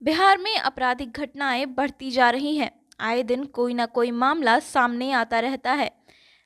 बिहार में आपराधिक घटनाएं बढ़ती जा रही हैं। आए दिन कोई ना कोई मामला सामने आता रहता है।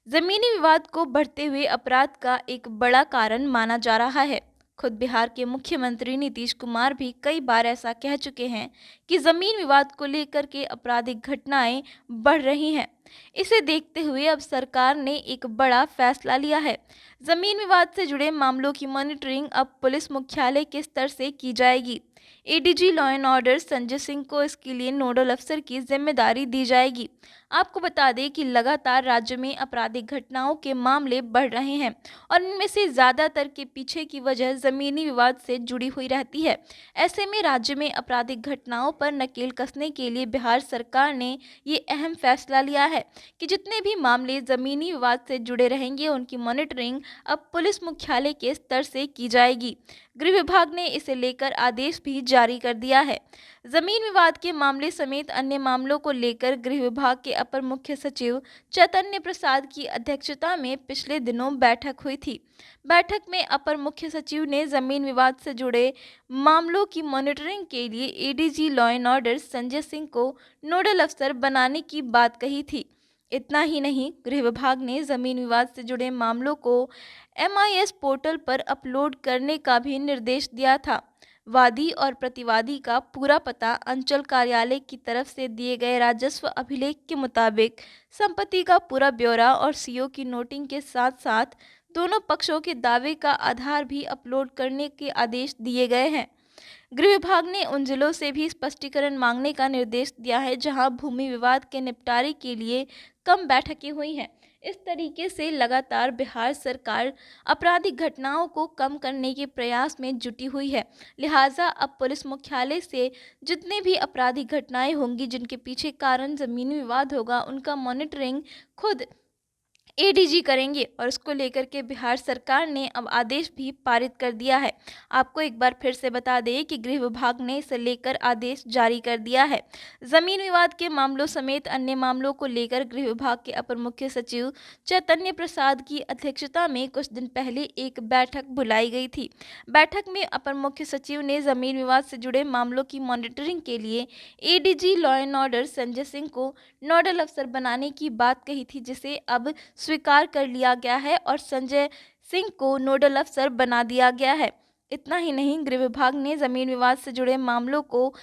जमीनी विवाद को बढ़ते हुए अपराध का एक बड़ा कारण माना जा रहा है। खुद बिहार के मुख्यमंत्री नीतीश कुमार भी कई बार ऐसा कह चुके हैं कि जमीन विवाद को लेकर के आपराधिक घटनाएं बढ़ रही हैं। इसे देखते हुए अब सरकार ने एक बड़ा फैसला लिया है। जमीन विवाद से जुड़े मामलों की मॉनिटरिंग अब पुलिस मुख्यालय के स्तर से की जाएगी। ADG law and order Sanjay Singh को इसके लिए नोडल अफसर की जिम्मेदारी दी जाएगी। आपको बता दें कि लगातार राज्य में आपराधिक घटनाओं के मामले बढ़ रहे हैं और इनमें से ज़्यादातर के पीछे की वजह ज़मीनी विवाद से जुड़ी हुई रहती है। ऐसे में राज्य में आपराधिक घटनाओं पर नकेल कसने के लिए बिहार सरकार ने ये अहम फैसला लिया है कि जितने भी मामले ज़मीनी विवाद से जुड़े रहेंगे उनकी मॉनिटरिंग अब पुलिस मुख्यालय के स्तर से की जाएगी। गृह विभाग ने इसे लेकर आदेश भी जारी कर दिया है। जमीन विवाद के मामले समेत अन्य मामलों को लेकर गृह विभाग के अपर मुख्य सचिव चैतन्य प्रसाद की अध्यक्षता में पिछले दिनों बैठक हुई थी। बैठक में अपर मुख्य सचिव ने जमीन विवाद से जुड़े मामलों की मॉनिटरिंग के लिए ADG law and order Sanjay Singh को नोडल अफसर बनाने की बात कही थी। इतना ही नहीं, गृह विभाग ने जमीन विवाद से जुड़े मामलों को MIS पोर्टल पर अपलोड करने का भी निर्देश दिया था। वादी और प्रतिवादी का पूरा पता अंचल कार्यालय की तरफ से दिए गए राजस्व अभिलेख के मुताबिक संपत्ति का पूरा ब्यौरा और CO की नोटिंग के साथ साथ दोनों पक्षों के दावे का आधार भी अपलोड करने के आदेश दिए गए हैं। गृह विभाग ने उन जिलों से भी स्पष्टीकरण मांगने का निर्देश दिया है जहां भूमि विवाद के निपटारे के लिए कम बैठकें हुई हैं। इस तरीके से लगातार बिहार सरकार आपराधिक घटनाओं को कम करने के प्रयास में जुटी हुई है। लिहाजा अब पुलिस मुख्यालय से जितने भी आपराधिक घटनाएं होंगी जिनके पीछे कारण जमीनी विवाद होगा उनका मॉनिटरिंग खुद एडीजी करेंगे और इसको लेकर के बिहार सरकार ने अब आदेश भी पारित कर दिया है। आपको एक बार फिर से बता दें कि गृह विभाग ने इसे लेकर आदेश जारी कर दिया है। जमीन विवाद के मामलों समेत अन्य मामलों को लेकर गृह विभाग के अपर मुख्य सचिव चैतन्य प्रसाद की अध्यक्षता में कुछ दिन पहले एक बैठक बुलाई गई थी। बैठक में अपर मुख्य सचिव ने जमीन विवाद से जुड़े मामलों की मॉनिटरिंग के लिए ADG law and order Sanjay Singh को नोडल अफसर बनाने की बात कही थी, जिसे अब स्वीकार कर लिया गया है और संजय सिंह को नोडल अफसर बना दिया गया है। इतना ही नहीं, गृह विभाग ने जमीन विवाद से जुड़े मामलों को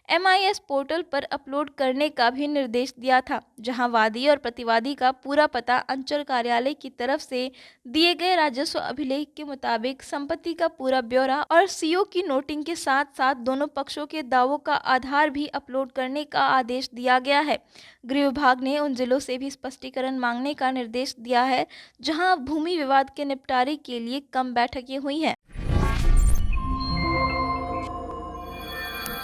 MIS पोर्टल पर अपलोड करने का भी निर्देश दिया था, जहां वादी और प्रतिवादी का पूरा पता अंचल कार्यालय की तरफ से दिए गए राजस्व अभिलेख के मुताबिक संपत्ति का पूरा ब्यौरा और CO की नोटिंग के साथ साथ दोनों पक्षों के दावों का आधार भी अपलोड करने का आदेश दिया गया है। गृह विभाग ने उन जिलों से भी स्पष्टीकरण मांगने का निर्देश दिया है जहां भूमि विवाद के निपटारे के लिए कम बैठकें हुई हैं।